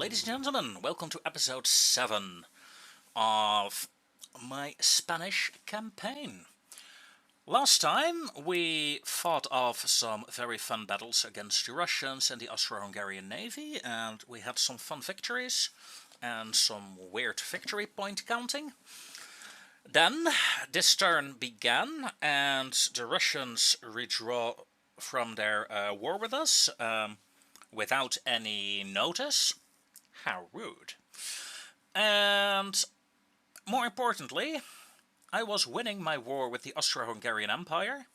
Ladies and gentlemen, welcome to episode 7 of my Spanish campaign. Last time we fought off some very fun battles against the Russians and the Austro-Hungarian Navy, and we had some fun victories and some weird victory point counting. Then this turn began and the Russians withdraw from their war with us without any notice. How rude. And more importantly, I was winning my war with the Austro-Hungarian Empire,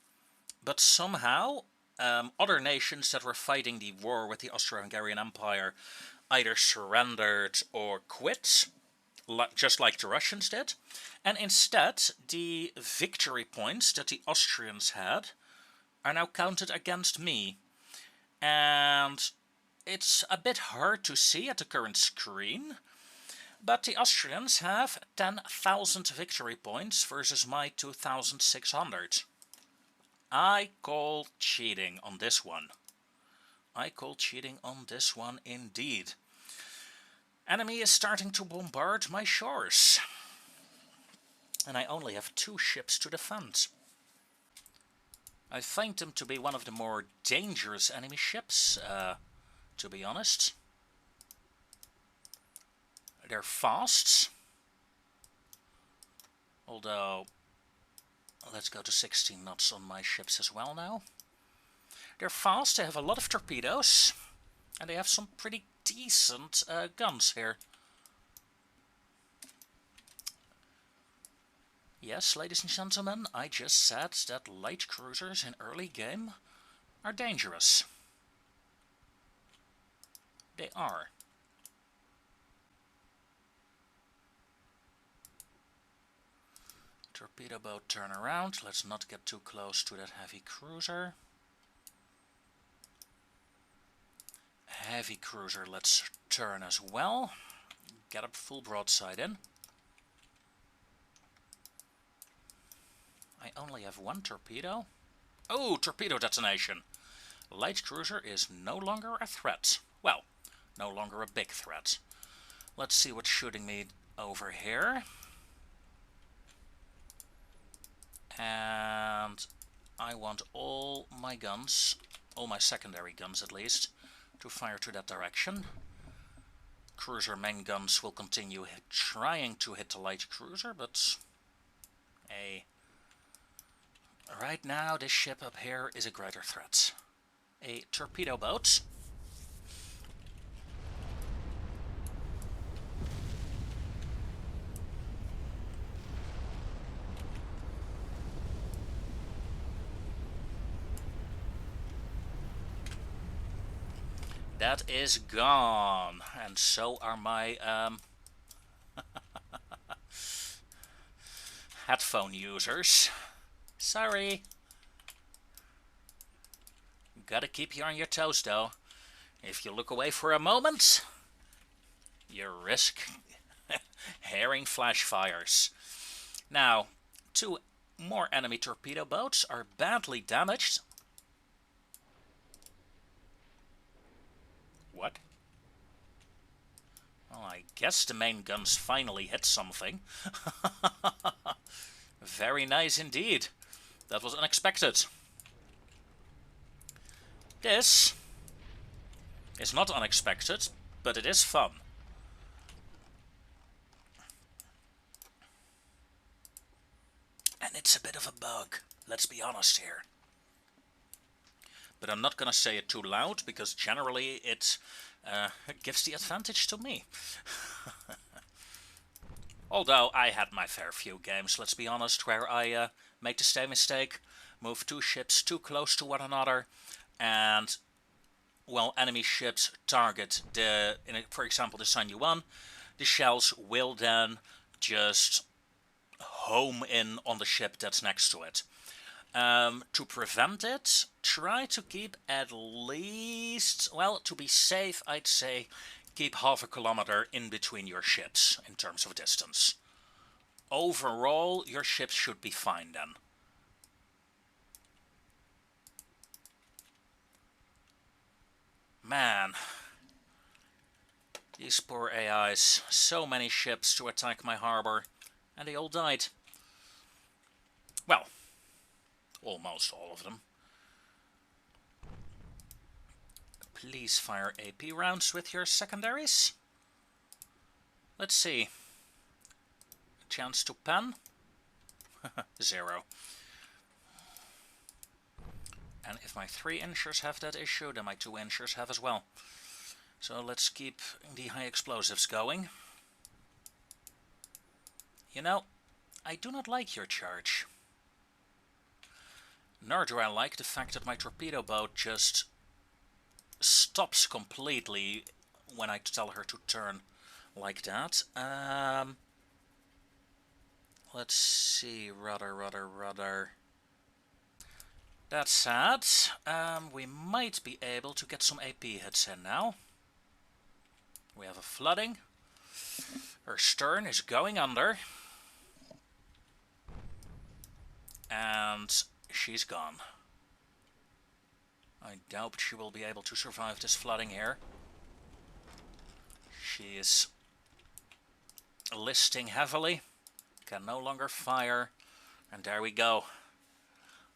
but somehow other nations that were fighting the war with the Austro-Hungarian Empire either surrendered or quit, just like the Russians did, and instead the victory points that the Austrians had are now counted against me. And it's a bit hard to see at the current screen, but the Austrians have 10,000 victory points versus my 2,600. I call cheating on this one. I call cheating on this one indeed. Enemy is starting to bombard my shores. And I only have 2 ships to defend. I find them to be one of the more dangerous enemy ships, to be honest. They're fast. Although, let's go to 16 knots on my ships as well now. They're fast, they have a lot of torpedoes. And they have some pretty decent guns here. Yes, ladies and gentlemen, I just said that light cruisers in early game are dangerous. They are. Torpedo boat, turn around. Let's not get too close to that heavy cruiser. Heavy cruiser, let's turn as well. Get a full broadside in. I only have 1 torpedo. Oh, torpedo detonation. Light cruiser is no longer a threat. Well, no longer a big threat. Let's see what's shooting me over here. And I want all my guns, all my secondary guns at least, to fire to that direction. Cruiser main guns will continue trying to hit the light cruiser, but right now this ship up here is a greater threat. A torpedo boat. That is gone, and so are my headphone users. Sorry. Gotta keep you on your toes though. If you look away for a moment, you risk hearing flash fires. Now, 2 more enemy torpedo boats are badly damaged. What? Well, I guess the main guns finally hit something. Very nice indeed. That was unexpected. This is not unexpected, but it is fun. And it's a bit of a bug, let's be honest here. But I'm not gonna say it too loud, because generally it gives the advantage to me. Although I had my fair few games, let's be honest, where I made the same mistake, moved 2 ships too close to one another, and, well, enemy ships target for example, the San Juan. The shells will then just home in on the ship that's next to it. To prevent it, try to keep at least, well, to be safe, I'd say, keep half a kilometer in between your ships in terms of distance. Overall, your ships should be fine then. Man, These poor AIs. So many ships to attack my harbor, and they all died. Well, almost all of them. Please fire AP rounds with your secondaries. Let's see. Chance to pen? 0. And if my 3-inchers have that issue, then my 2-inchers have as well. So let's keep the high explosives going. You know, I do not like your charge. Nor do I like the fact that my torpedo boat just stops completely when I tell her to turn like that. Let's see, rudder. That's sad. We might be able to get some AP hits in now. We have a flooding. Her stern is going under. And she's gone. I doubt she will be able to survive this flooding here. She is listing heavily. Can no longer fire. And there we go.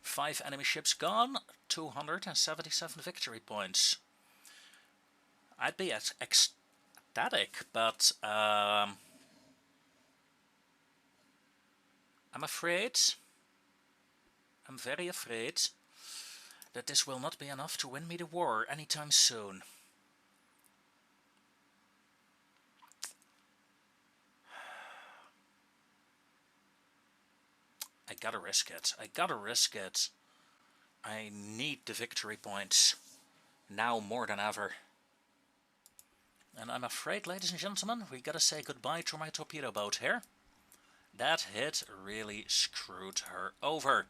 5 enemy ships gone. 277 victory points. I'd be ecstatic, but I'm afraid, I'm very afraid that this will not be enough to win me the war anytime soon. I gotta risk it. I gotta risk it. I need the victory points. Now more than ever. And I'm afraid, ladies and gentlemen, we gotta say goodbye to my torpedo boat here. That hit really screwed her over.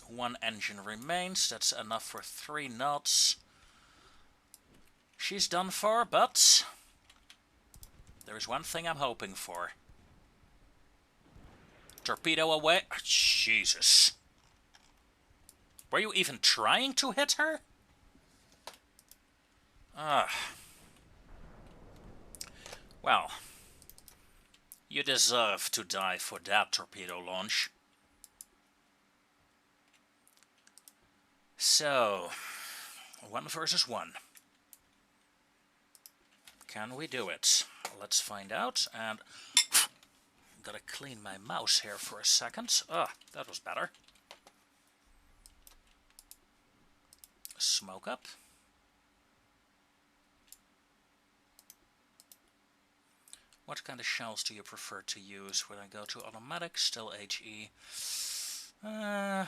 1 engine remains. That's enough for 3 knots. She's done for, but there is one thing I'm hoping for. Torpedo away. Oh, Jesus. Were you even trying to hit her? Well, you deserve to die for that torpedo launch. So, 1 versus 1. Can we do it? Let's find out. And gotta clean my mouse here for a second. That was better. Smoke up. What kind of shells do you prefer to use? Would I go to automatic? Still HE. Yeah,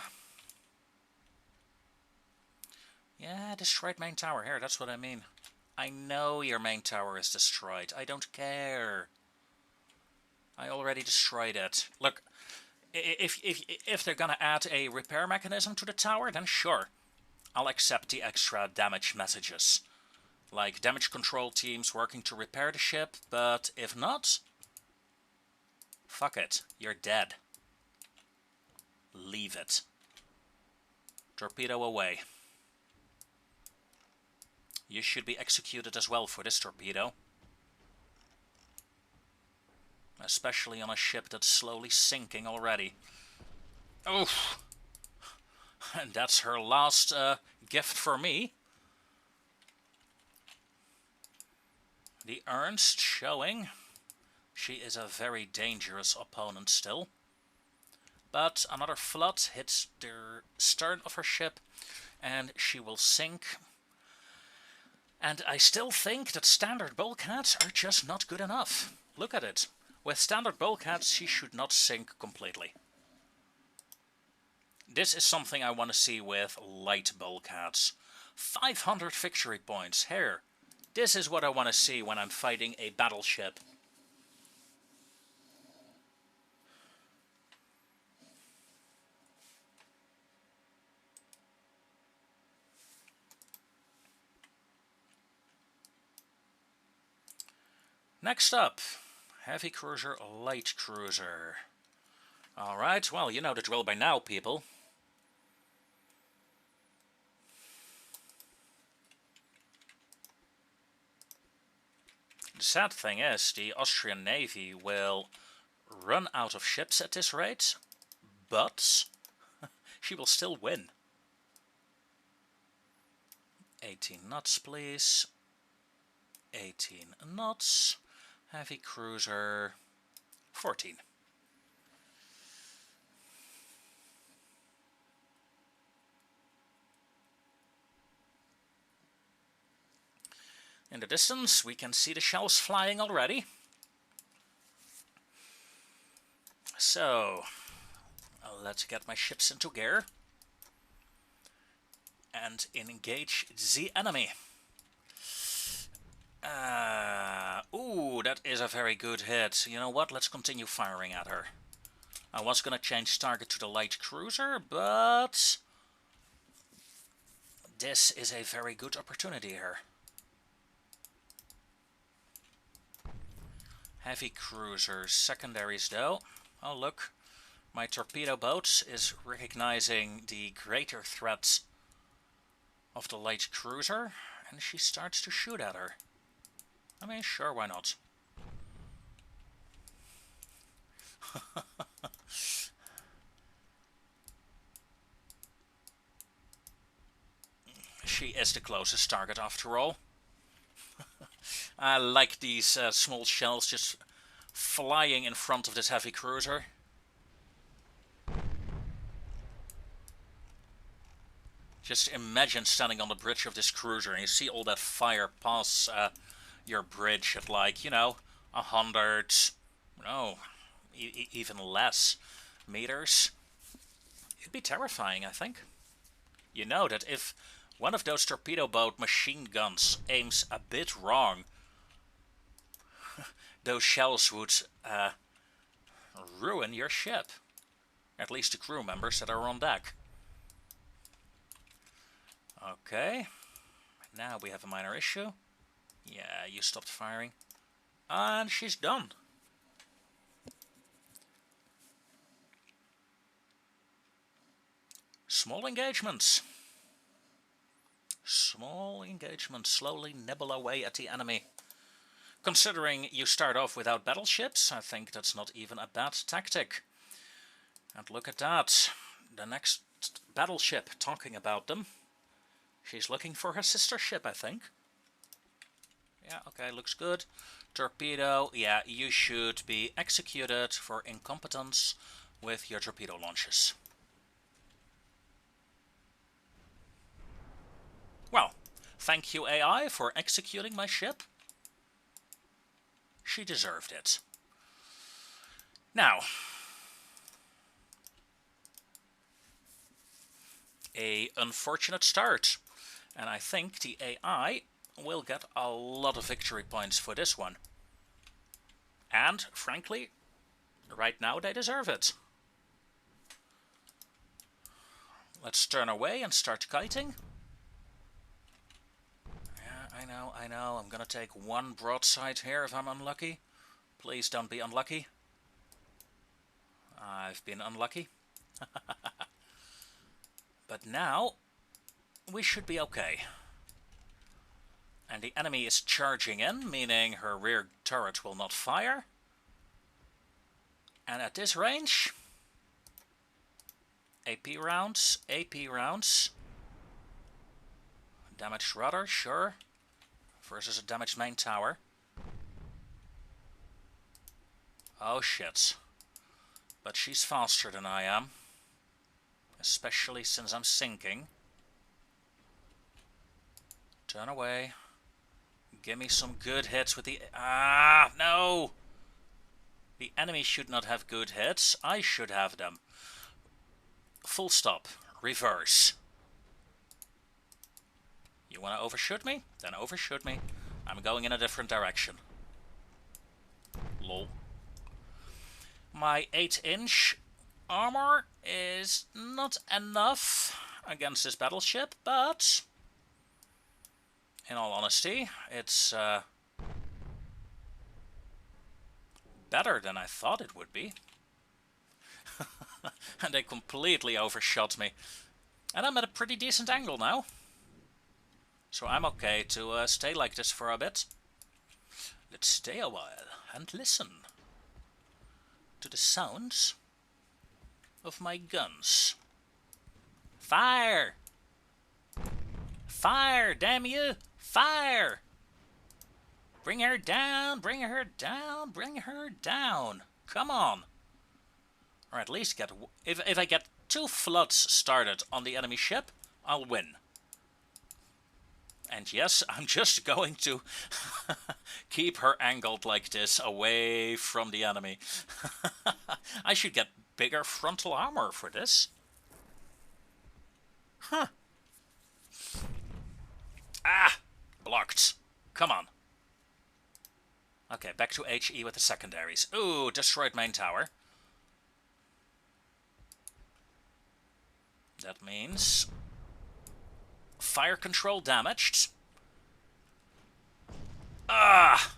destroyed main tower here, that's what I mean. I know your main tower is destroyed. I don't care. I already destroyed it. Look, if they're gonna add a repair mechanism to the tower, then sure. I'll accept the extra damage messages. Like damage control teams working to repair the ship, but if not, fuck it, you're dead. Leave it. Torpedo away. You should be executed as well for this torpedo. Especially on a ship that's slowly sinking already. Oof! And that's her last gift for me. The Ernst showing she is a very dangerous opponent still. But another flood hits the stern of her ship and she will sink. And I still think that standard bulkheads are just not good enough. Look at it. With standard bulkheads, she should not sink completely. This is something I want to see with light bulkheads. 500 victory points here. This is what I want to see when I'm fighting a battleship. Next up, heavy cruiser, light cruiser. Alright, well, you know the drill by now, people. The sad thing is, the Austrian Navy will run out of ships at this rate, but she will still win. 18 knots, please. 18 knots. Heavy cruiser, 14. In the distance, we can see the shells flying already. So, let's get my ships into gear and engage the enemy. Ooh, that is a very good hit. You know what? Let's continue firing at her. I was gonna change target to the light cruiser, but this is a very good opportunity here. Heavy cruisers, secondaries though. Oh look, my torpedo boat is recognizing the greater threat of the light cruiser, and she starts to shoot at her. I mean, sure, why not? She is the closest target after all. I like these small shells just flying in front of this heavy cruiser. Just imagine standing on the bridge of this cruiser and you see all that fire pass your bridge at, like, you know, 100, no, even less meters. It'd be terrifying, I think. You know that if one of those torpedo boat machine guns aims a bit wrong, those shells would ruin your ship. At least the crew members that are on deck. Okay. Now we have a minor issue. Yeah, you stopped firing. And she's done. Small engagements. Small engagements slowly nibble away at the enemy. Considering you start off without battleships, I think that's not even a bad tactic. And look at that. The next battleship, talking about them. She's looking for her sister ship, I think. Yeah, okay, looks good. Torpedo, yeah, you should be executed for incompetence with your torpedo launches. Well, thank you, AI, for executing my ship. She deserved it. Now, a unfortunate start, and I think the AI will get a lot of victory points for this one. And, frankly, right now they deserve it. Let's turn away and start kiting. I know, I'm gonna take one broadside here if I'm unlucky. Please don't be unlucky. I've been unlucky. But now, we should be okay. And the enemy is charging in, meaning her rear turret will not fire. And at this range, AP rounds, AP rounds. Damaged rudder, sure. Versus a damaged main tower. Oh shit. But she's faster than I am. Especially since I'm sinking. Turn away. Give me some good hits with the... Ah, no! The enemy should not have good hits. I should have them. Full stop. Reverse. You want to overshoot me? Then overshoot me. I'm going in a different direction. Lol. My 8-inch armor is not enough against this battleship, but in all honesty, it's better than I thought it would be. And they completely overshot me. And I'm at a pretty decent angle now. So I'm okay to stay like this for a bit. Let's stay a while and listen to the sounds of my guns. Fire! Fire, damn you! Fire! Bring her down, bring her down, bring her down. Come on. Or at least get... If I get 2 floods started on the enemy ship, I'll win. And yes, I'm just going to keep her angled like this, away from the enemy. I should get bigger frontal armor for this. Huh. Ah! Blocked. Come on. Okay, back to HE with the secondaries. Ooh, destroyed main tower. That means fire control damaged. Ah!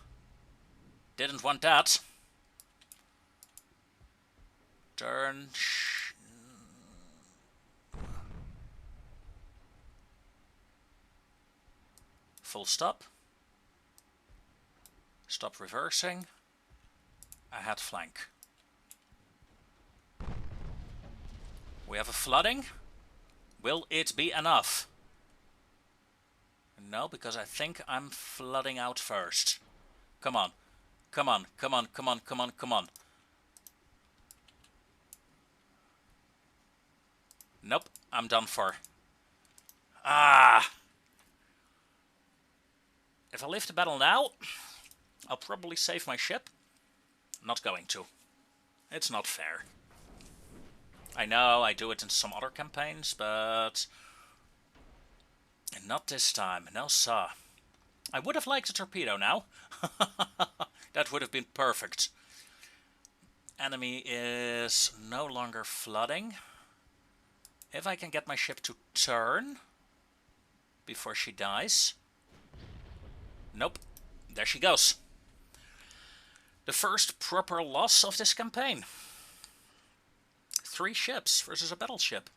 Didn't want that. Turn. Full stop. Stop reversing. Ahead flank. We have a flooding. Will it be enough? No, because I think I'm flooding out first. Come on. Come on, come on, come on, come on, come on. Nope, I'm done for. Ah! If I leave the battle now, I'll probably save my ship. Not going to. It's not fair. I know I do it in some other campaigns, but not this time. No, sir. I would have liked a torpedo now. That would have been perfect. Enemy is no longer flooding. If I can get my ship to turn before she dies. Nope. There she goes. The first proper loss of this campaign. 3 ships versus a battleship.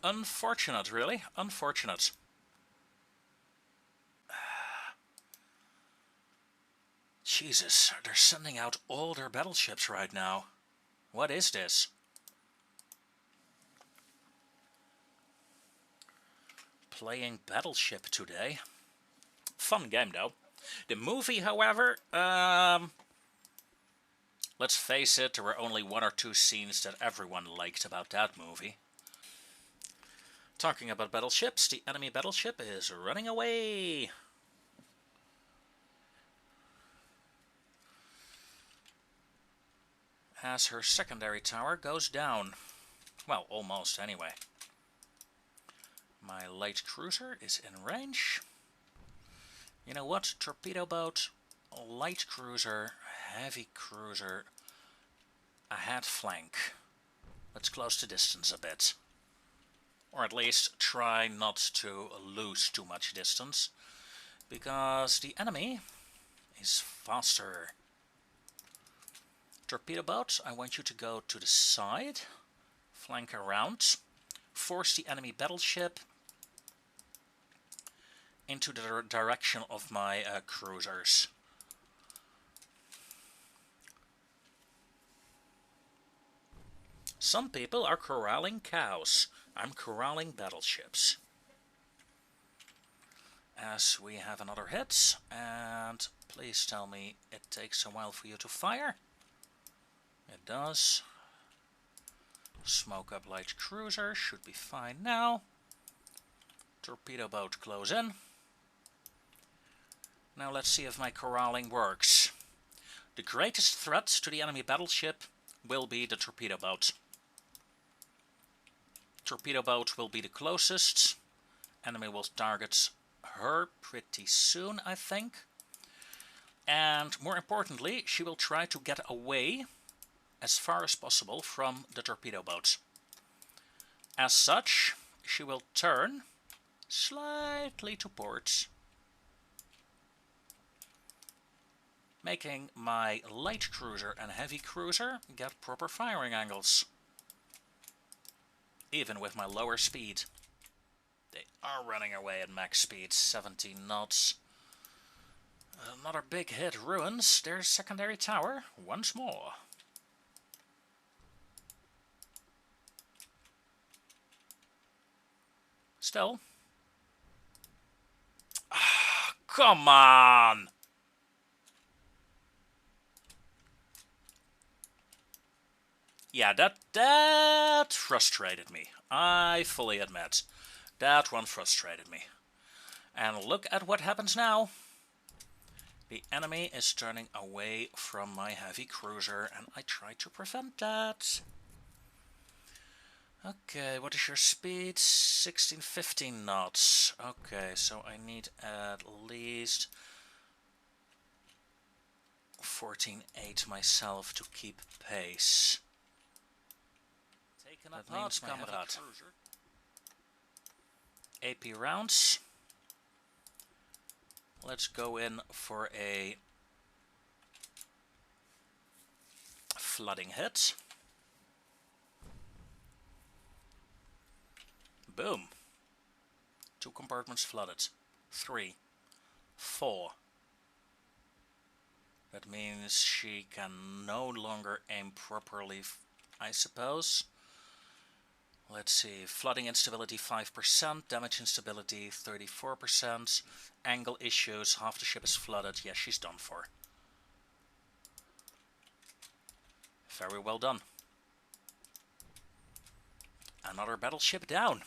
Unfortunate, really. Unfortunate. Jesus, they're sending out all their battleships right now. What is this? Playing Battleship today. Fun game, though. The movie, however, let's face it, there were only 1 or 2 scenes that everyone liked about that movie. Talking about battleships, the enemy battleship is running away. As her secondary tower goes down. Well, almost anyway. My light cruiser is in range. You know what? Torpedo boat, light cruiser, heavy cruiser, ahead flank. Let's close the distance a bit. Or at least try not to lose too much distance. Because the enemy is faster. Torpedo boat, I want you to go to the side. Flank around. Force the enemy battleship into the direction of my cruisers. Some people are corralling cows. I'm corralling battleships. As we have another hit, and please tell me it takes a while for you to fire. It does. Smoke up light cruiser, should be fine now. Torpedo boat close in. Now let's see if my corralling works. The greatest threat to the enemy battleship will be the torpedo boat. Torpedo boat will be the closest. Enemy will target her pretty soon, I think. And more importantly, she will try to get away as far as possible from the torpedo boat. As such, she will turn slightly to port, making my light cruiser and heavy cruiser get proper firing angles. Even with my lower speed. They are running away at max speed, 70 knots. Another big hit ruins their secondary tower once more. Still. Come on! Yeah, that frustrated me. I fully admit. That one frustrated me. And look at what happens now. The enemy is turning away from my heavy cruiser, and I try to prevent that. Okay, what is your speed? 16-15 knots. Okay, so I need at least 14-8 myself to keep pace. Taken that means my heavy cruiser. AP rounds. Let's go in for a flooding hit. Boom. 2 compartments flooded. 3, 4. That means she can no longer aim properly, I suppose. Let's see, flooding instability 5%, damage instability 34%, angle issues, half the ship is flooded. Yeah, she's done for. Very well done. Another battleship down.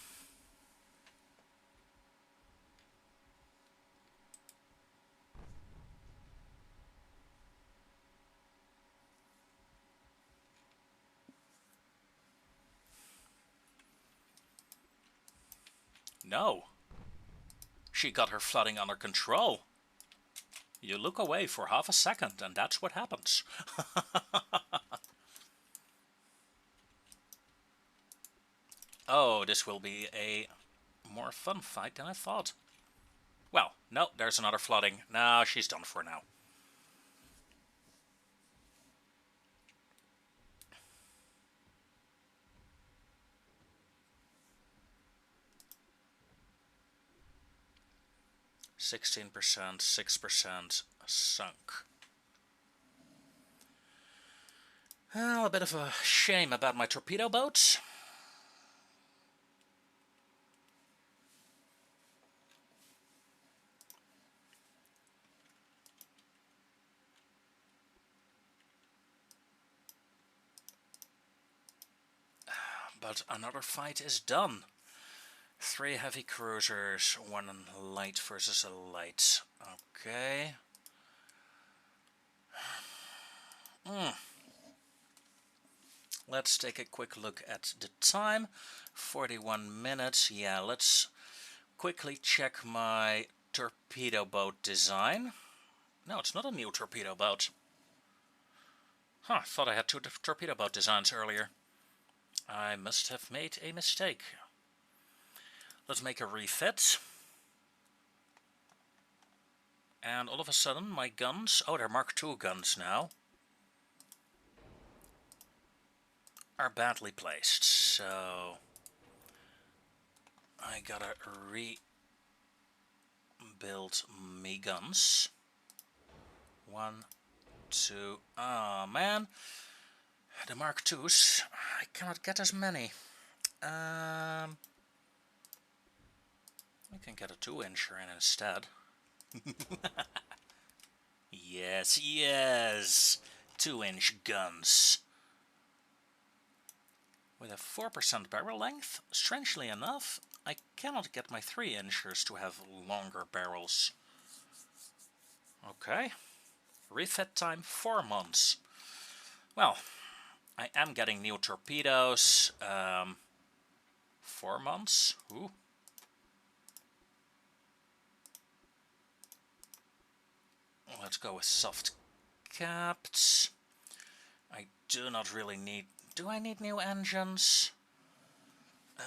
No. She got her flooding under control. You look away for half a second and that's what happens. Oh, this will be a more fun fight than I thought. Well, no, there's another flooding. No, she's done for now. %, 6% sunk. Well, a bit of a shame about my torpedo boats. But another fight is done. 3 heavy cruisers, 1 light versus a light. Okay. Let's take a quick look at the time. 41 minutes. Yeah, let's quickly check my torpedo boat design. No, it's not a new torpedo boat. Huh, thought I had 2 torpedo boat designs earlier. I must have made a mistake. Let's make a refit. And all of a sudden my guns, oh, they're Mark II guns now, are badly placed. So I gotta rebuild me guns. 1, 2, oh man. The Mark IIs, I cannot get as many. I can get a 2-incher in instead. Yes, yes! 2-inch guns. With a 4% barrel length, strangely enough, I cannot get my 3-inchers to have longer barrels. Okay. Refit time 4 months. Well, I am getting new torpedoes. 4 months. Ooh. Let's go with soft capped. I do not really need... Do I need new engines? It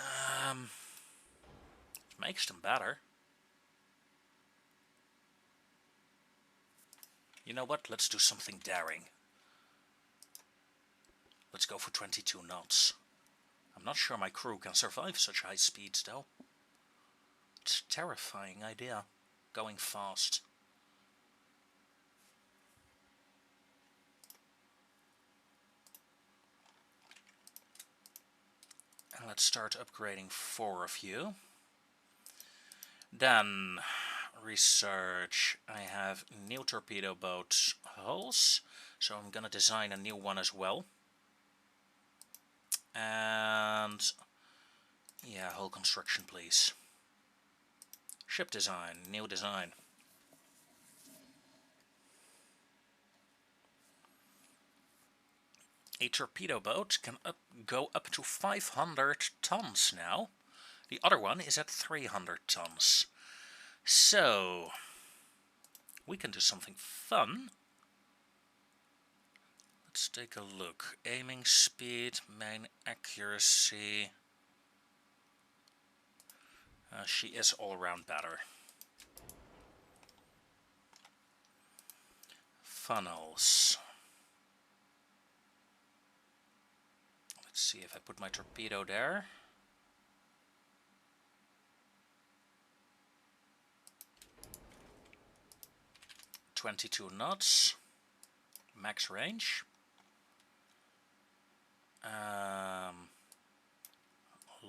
makes them better. You know what? Let's do something daring. Let's go for 22 knots. I'm not sure my crew can survive such high speeds, though. It's a terrifying idea, going fast. let's start upgrading 4 of you. Then research. I have new torpedo boat hulls, so I'm gonna design a new one as well. And yeah, hull construction, please. Ship design, new design. A torpedo boat can go up to 500 tons now. The other one is at 300 tons. So, we can do something fun. Let's take a look. Aiming speed, main accuracy. She is all around better. Funnels. Let's see if I put my torpedo there. .22 knots. Max range.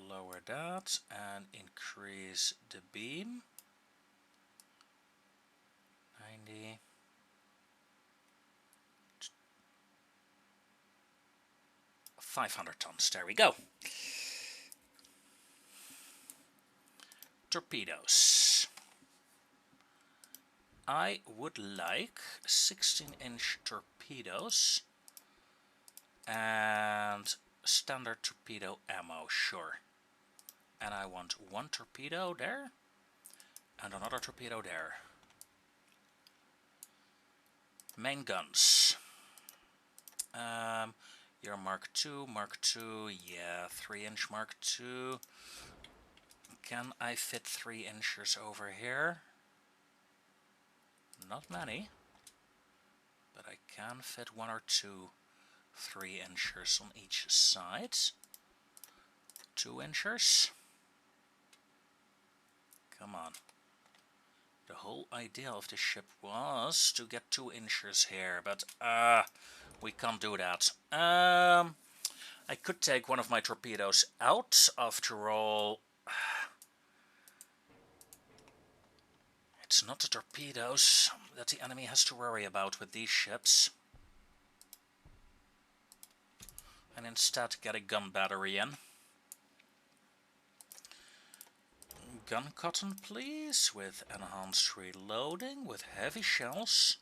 Lower that and increase the beam. 90. .500 tons, there we go. Torpedoes. I would like 16-inch torpedoes and standard torpedo ammo, sure. And I want 1 torpedo there and another torpedo there. Main guns. Your Mark II, yeah, 3-inch Mark II. Can I fit 3 inchers over here? Not many, but I can fit 1 or 2 3 inchers on each side. 2 inchers. Come on. The whole idea of the ship was to get 2 inchers here, but we can't do that. I could take one of my torpedoes out. After all, it's not the torpedoes that the enemy has to worry about with these ships. And instead get a gun battery in. Gun cotton, please, with enhanced reloading, with heavy shells.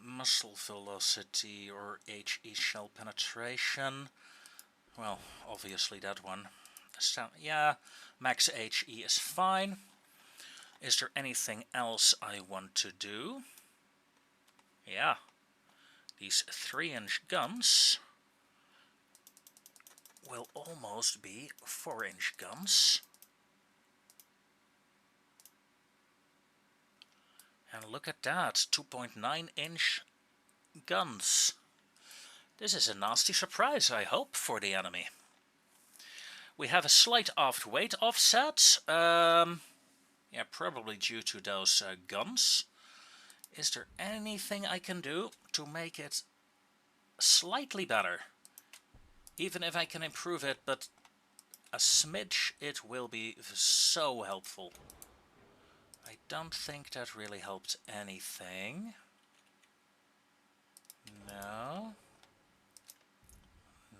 Muzzle velocity or HE shell penetration. Well, obviously that one. Yeah, max HE is fine. Is there anything else I want to do? Yeah, these 3-inch guns will almost be 4-inch guns. And look at that, 2.9-inch guns. This is a nasty surprise, I hope, for the enemy. We have a slight aft weight offset. Yeah, probably due to those guns. Is there anything I can do to make it slightly better? Even if I can improve it, but a smidge, it will be so helpful. I don't think that really helped anything. No.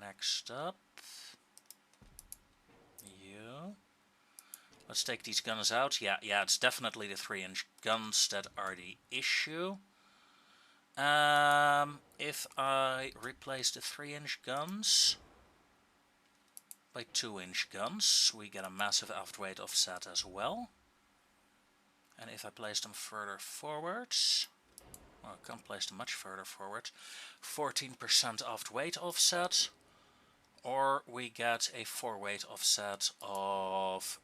Next up. You. Let's take these guns out. Yeah, it's definitely the 3-inch guns that are the issue. If I replace the 3-inch guns by 2-inch guns, we get a massive aft weight offset as well. And if I place them further forwards, well, I can't place them much further forward, 14% aft weight offset, or we get a 4 weight offset of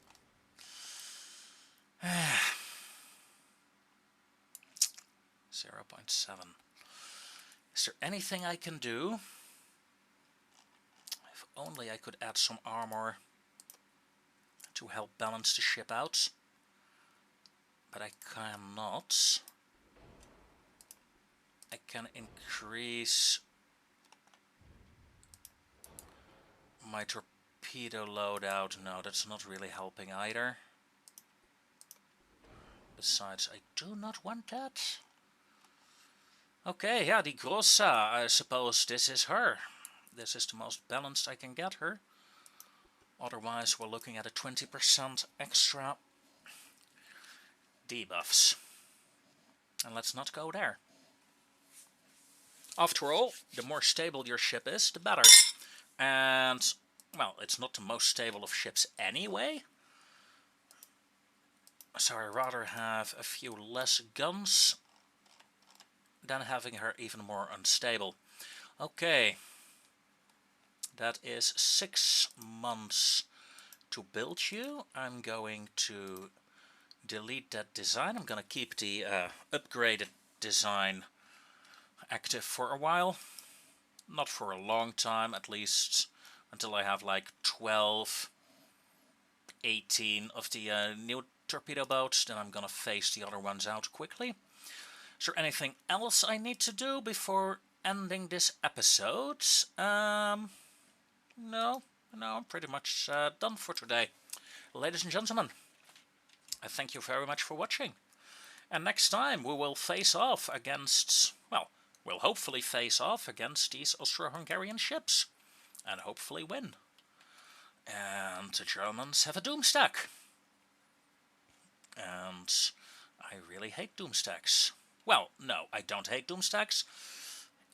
0.7. Is there anything I can do? If only I could add some armor to help balance the ship out. But I cannot. I can increase my torpedo loadout. No, that's not really helping either. Besides, I do not want that. Okay, yeah, the Grossa, I suppose this is her. This is the most balanced I can get her. Otherwise, we're looking at a 20% extra debuffs. And let's not go there. After all, the more stable your ship is, the better. And, well, it's not the most stable of ships anyway. So I'd rather have a few less guns than having her even more unstable. Okay. That is 6 months to build you. I'm going to delete that design. I'm going to keep the upgraded design active for a while. Not for a long time, at least until I have like 12, 18 of the new torpedo boats. Then I'm going to phase the other ones out quickly. Is there anything else I need to do before ending this episode? No, I'm pretty much done for today. Ladies and gentlemen, I thank you very much for watching. And next time we will face off against, well, we'll hopefully face off against these Austro-Hungarian ships. And hopefully win. And the Germans have a doomstack. And I really hate doomstacks. Well, no, I don't hate doomstacks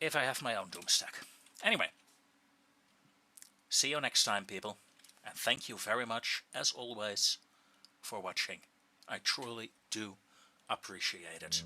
if I have my own doomstack. Anyway. See you next time, people, and thank you very much, as always, for watching. I truly do appreciate it.